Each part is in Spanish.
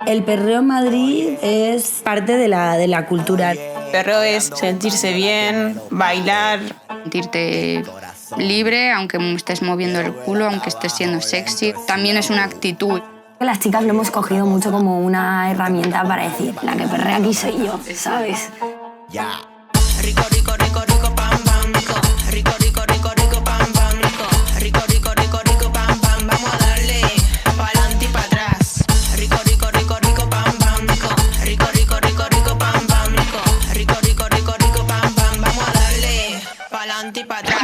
El perreo en Madrid es parte de la cultura. Perreo es sentirse bien, bailar. Sentirte libre, aunque estés moviendo el culo, aunque estés siendo sexy. También es una actitud. Las chicas lo hemos cogido mucho como una herramienta para decir, la que perrea aquí soy yo, ¿sabes? Ya. Rico, rico, rico, rico, pam, pam, rico. Rico, rico, rico, rico, pam, pam, rico. Rico, rico, rico, rico, pam, pam. Vamos a darle pa'lante y pa' atrás. Rico, rico, rico, rico, pam, pam, rico. Rico, rico, rico, rico, pam, pam, rico. Rico, rico, rico, rico, pam, pam. Vamos a darle pa'lante y pa' atrás.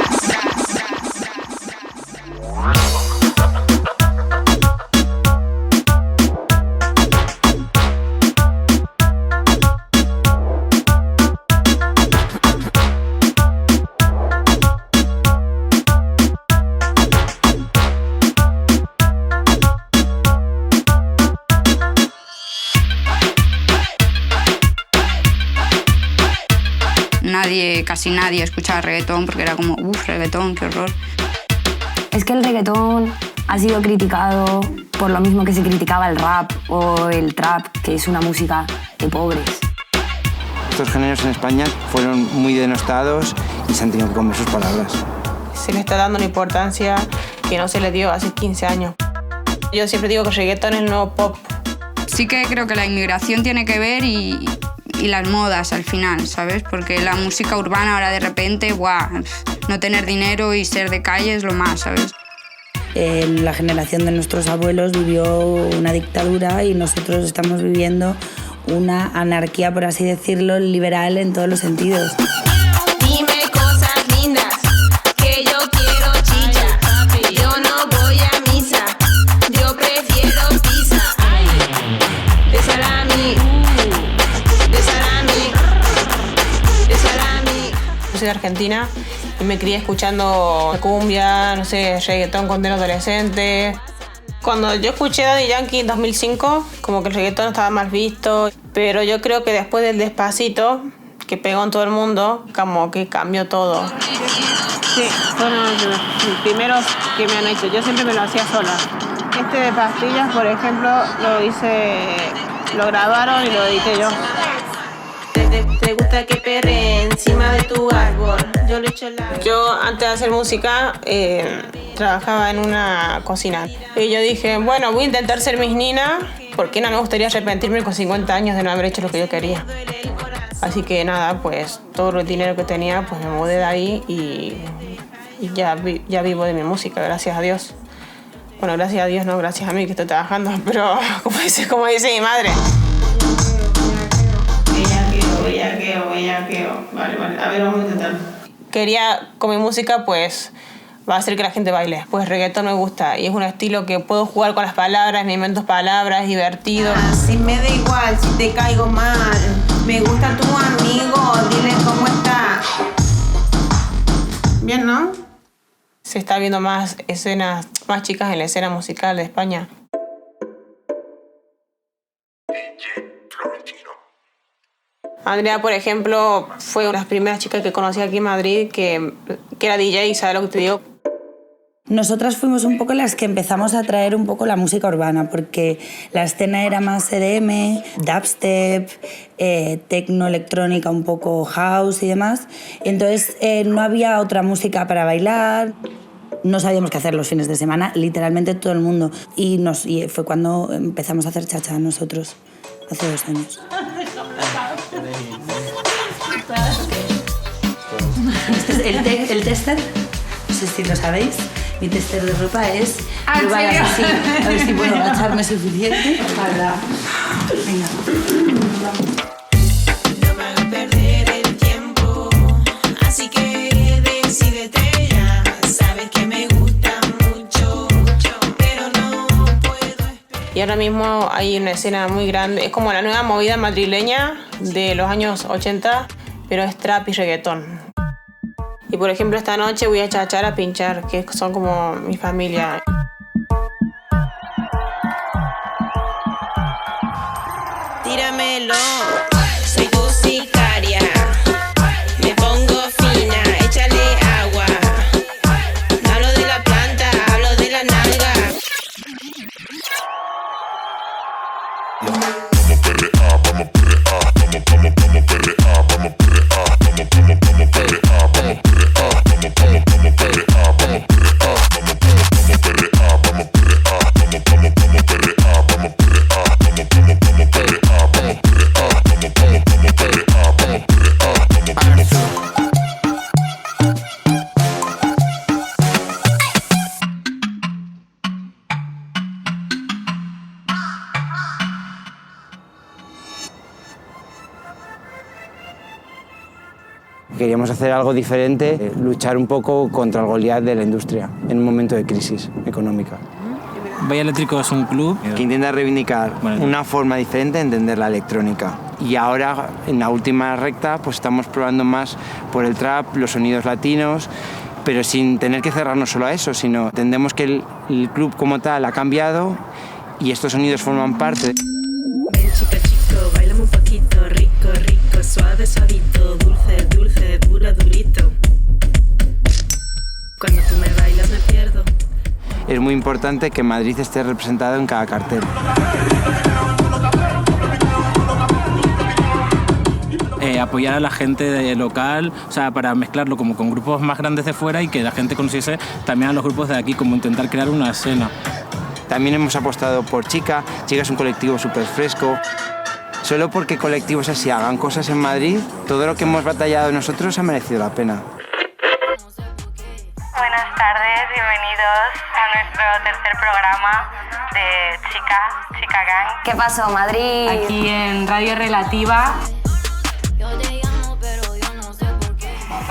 Casi nadie escuchaba reggaetón porque era como, reggaetón, qué horror. Es que el reggaetón ha sido criticado por lo mismo que se criticaba el rap o el trap, que es una música de pobres. Estos géneros en España fueron muy denostados y se han tenido que comer sus palabras. Se le está dando una importancia que no se le dio hace 15 años. Yo siempre digo que el reggaetón es el nuevo pop. Sí que creo que la inmigración tiene que ver y las modas al final, ¿sabes? Porque la música urbana ahora de repente, no tener dinero y ser de calle es lo más, ¿sabes? La generación de nuestros abuelos vivió una dictadura y nosotros estamos viviendo una anarquía, por así decirlo, liberal en todos los sentidos. Dime cosas lindas, que yo quiero chicha. Yo no voy a misa, yo prefiero pizza. De salami. Yo soy de Argentina y me crié escuchando cumbia, no sé, reggaetón cuando era adolescente. Cuando yo escuché Daddy Yankee en 2005, como que el reggaetón estaba mal visto, pero yo creo que después del Despacito, que pegó en todo el mundo, como que cambió todo. Sí, fueron los primeros que me han hecho. Yo siempre me lo hacía sola. Este de pastillas, por ejemplo, lo grabaron y lo edité yo. ¿Te gusta que perre encima de tu árbol? Yo antes de hacer música trabajaba en una cocina y yo dije, bueno, voy a intentar ser Miss Nina porque no me gustaría arrepentirme con 50 años de no haber hecho lo que yo quería. Así que nada, pues todo el dinero que tenía, pues me mudé de ahí y ya vivo de mi música, gracias a Dios. Bueno, gracias a Dios, no, gracias a mí que estoy trabajando, pero como dice mi madre. Bellaqueo. Vale. A ver, vamos a intentar. Quería, con mi música, pues, va a hacer que la gente baile. Pues reggaetón me gusta y es un estilo que puedo jugar con las palabras, me invento palabras, divertido. Si me da igual, si te caigo mal, me gusta tu amigo, dile cómo está. Bien, ¿no? Se está viendo más chicas en la escena musical de España. Andrea, por ejemplo, fue una de las primeras chicas que conocí aquí en Madrid que era DJ, ¿sabes lo que te digo? Nosotras fuimos un poco las que empezamos a traer un poco la música urbana, porque la escena era más EDM, dubstep, techno, electrónica, un poco house y demás. Entonces no había otra música para bailar. No sabíamos qué hacer los fines de semana, literalmente todo el mundo. Y fue cuando empezamos a hacer cha-cha nosotros, hace 2 años. Este es el tester, no sé si lo sabéis, mi tester de ropa es probar así, a ver si puedo agacharme suficiente. Venga. No me hagas perder el tiempo, así que decídete ya. Sabes que me gusta mucho, pero no puedo esperar. Y ahora mismo hay una escena muy grande, es como la nueva movida madrileña de los años 80, pero es trap y reggaetón. Y por ejemplo esta noche voy a chachar a pinchar, que son como mi familia. Tíramelo, soy tu sicaria. Me pongo fina, échale agua. No hablo de la planta, hablo de la nalga. Queríamos hacer algo diferente, luchar un poco contra el Goliat de la industria en un momento de crisis económica. Valle Eléctrico es un club que intenta reivindicar una forma diferente de entender la electrónica. Y ahora, en la última recta, pues estamos probando más por el trap, los sonidos latinos, pero sin tener que cerrarnos solo a eso, sino entendemos que el club como tal ha cambiado y estos sonidos forman parte. Ven chica, chico, bailame un poquito, rico, rico, suave, suavito, dulce, dulce, duro, durito. Cuando tú me bailas me pierdo. Es muy importante que Madrid esté representado en cada cartel. Apoyar a la gente local, o sea, para mezclarlo como con grupos más grandes de fuera y que la gente conociese también a los grupos de aquí, como intentar crear una escena. También hemos apostado por Chica. Chica es un colectivo súper fresco. Solo porque colectivos así hagan cosas en Madrid, todo lo que hemos batallado nosotros ha merecido la pena. Buenas tardes, bienvenidos a nuestro tercer programa de Chica Gang. ¿Qué pasó, Madrid? Aquí en Radio Relativa.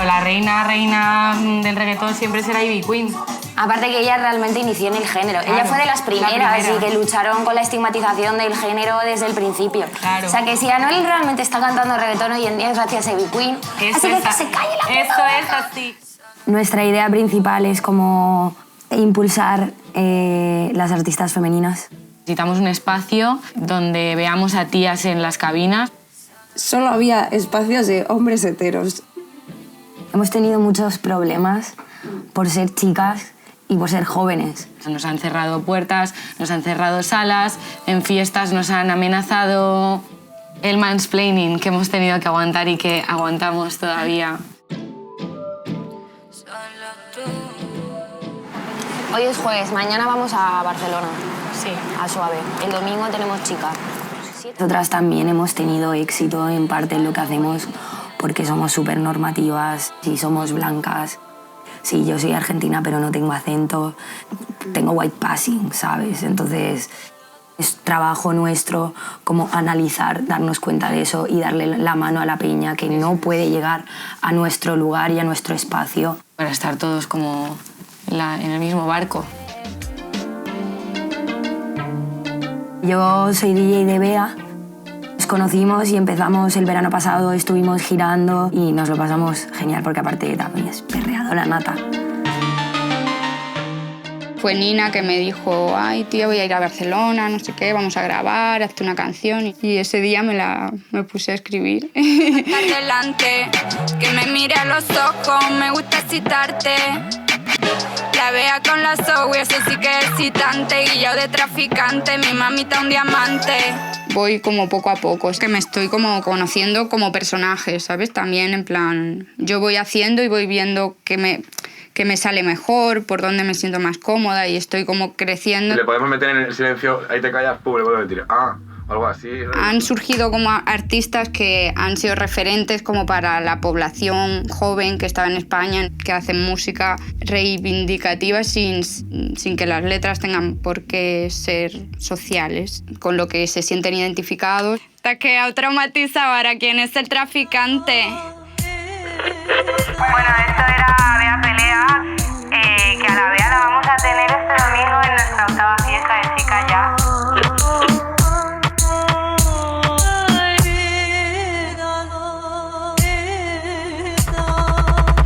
La reina del reggaetón siempre será Ivy Queen. Aparte que ella realmente inició en el género. Claro, ella fue de las primeras y que lucharon con la estigmatización del género desde el principio. Claro. O sea que si Anuel realmente está cantando reggaetón hoy en día es gracias a Ivy Queen. Así que se calle la puta. Eso es así. Nuestra idea principal es como impulsar las artistas femeninas. Necesitamos un espacio donde veamos a tías en las cabinas. Solo había espacios de hombres heteros. Hemos tenido muchos problemas por ser chicas y por ser jóvenes. Nos han cerrado puertas, nos han cerrado salas, en fiestas nos han amenazado. El mansplaining que hemos tenido que aguantar y que aguantamos todavía. Hoy es jueves, mañana vamos a Barcelona. Sí. A Suave. El domingo tenemos Chica. Nosotras también hemos tenido éxito en parte en lo que hacemos porque somos súper normativas y somos blancas. Sí, yo soy argentina, pero no tengo acento. Tengo white passing, ¿sabes? Entonces, es trabajo nuestro como analizar, darnos cuenta de eso y darle la mano a la peña que no puede llegar a nuestro lugar y a nuestro espacio. Para estar todos como en el mismo barco. Yo soy DJ de Bea. Nos conocimos y empezamos el verano pasado, estuvimos girando y nos lo pasamos genial porque aparte también es perreadora nata. Fue Nina que me dijo, ay tía, voy a ir a Barcelona, no sé qué, vamos a grabar, hazte una canción. Y ese día me puse a escribir. Estar delante, que me mire a los ojos, me gusta excitarte. La Bea con la Zoe, eso sí que es excitante. Guillao de traficante, mi mamita un diamante. Voy como poco a poco, es que me estoy como conociendo como personaje, ¿sabes? También en plan, yo voy haciendo y voy viendo que me sale mejor, por dónde me siento más cómoda y estoy como creciendo. Le podemos meter en el silencio, ahí te callas, pum, le vuelvo a decir, algo así. Han surgido como artistas que han sido referentes como para la población joven que estaba en España, que hacen música reivindicativa sin que las letras tengan por qué ser sociales, con lo que se sienten identificados. Te has quedado traumatizado, ahora quién es el traficante. Bueno, esto era Bea Pelea, que a la Bea la vamos a tener este domingo en nuestra octava fiesta de Chica Ya.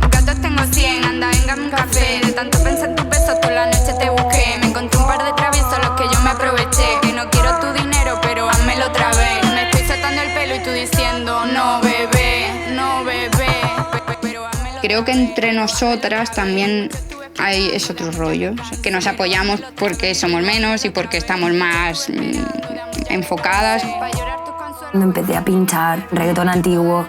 Gatos tengo 100, anda, venga un café. De tanto pensar en tus besos, toda la noche te busqué. Me encontré un par de traviesos, los que yo me aproveché. Que no quiero tu dinero, pero házmelo otra vez. Me estoy soltando el pelo y tú diciendo, no bebé, no bebé. Creo que entre nosotras también ahí es otro rollo, o sea, que nos apoyamos porque somos menos y porque estamos más enfocadas. Cuando empecé a pinchar reggaetón antiguo,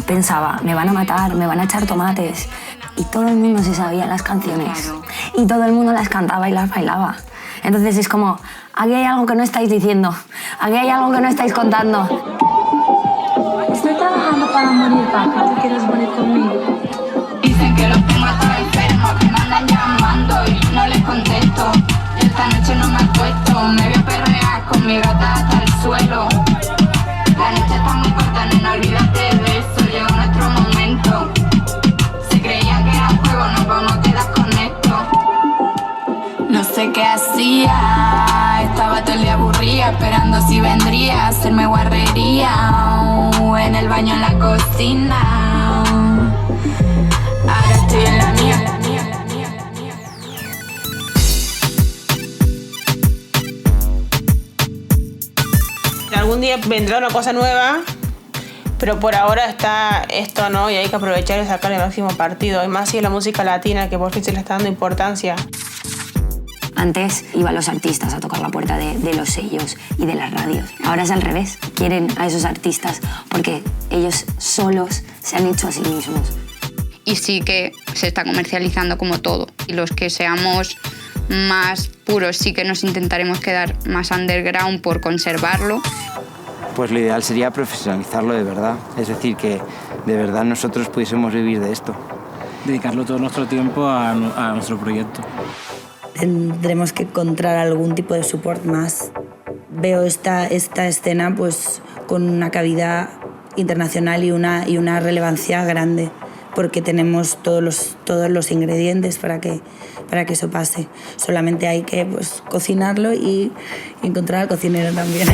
pensaba, me van a matar, me van a echar tomates. Y todo el mundo se sabía las canciones. Y todo el mundo las cantaba y las bailaba. Entonces es como, aquí hay algo que no estáis diciendo, aquí hay algo que no estáis contando. Estoy trabajando para morir, papá, ¿tú quieres morir conmigo? Dicen que los tengo hasta enfermos, que me andan llamando y no les contesto. Y esta noche no me acuesto, me veo perrear con mi gata hasta el suelo. La noche está muy corta, no olvídate de eso, llegó nuestro momento. Se creían que era un juego, nos vamos a quedar con esto. No sé qué hacía, estaba todo el día aburrida, esperando si vendría a hacerme guarrería. En el baño, en la cocina. Ahora estoy en la mía. Algún día vendrá una cosa nueva, pero por ahora está esto, ¿no? Y hay que aprovechar y sacar el máximo partido. Y más si es la música latina, que por fin se le está dando importancia. Antes iban los artistas a tocar la puerta de los sellos y de las radios. Ahora es al revés. Quieren a esos artistas porque ellos solos se han hecho a sí mismos. Y sí que se está comercializando como todo. Y los que seamos más puros sí que nos intentaremos quedar más underground por conservarlo. Pues lo ideal sería profesionalizarlo de verdad. Es decir, que de verdad nosotros pudiésemos vivir de esto. Dedicarlo todo nuestro tiempo a nuestro proyecto. Tendremos que encontrar algún tipo de support más. Veo esta escena pues, con una cabida internacional y una relevancia grande, porque tenemos todos los ingredientes para que eso pase. Solamente hay que pues, cocinarlo y encontrar al cocinero también.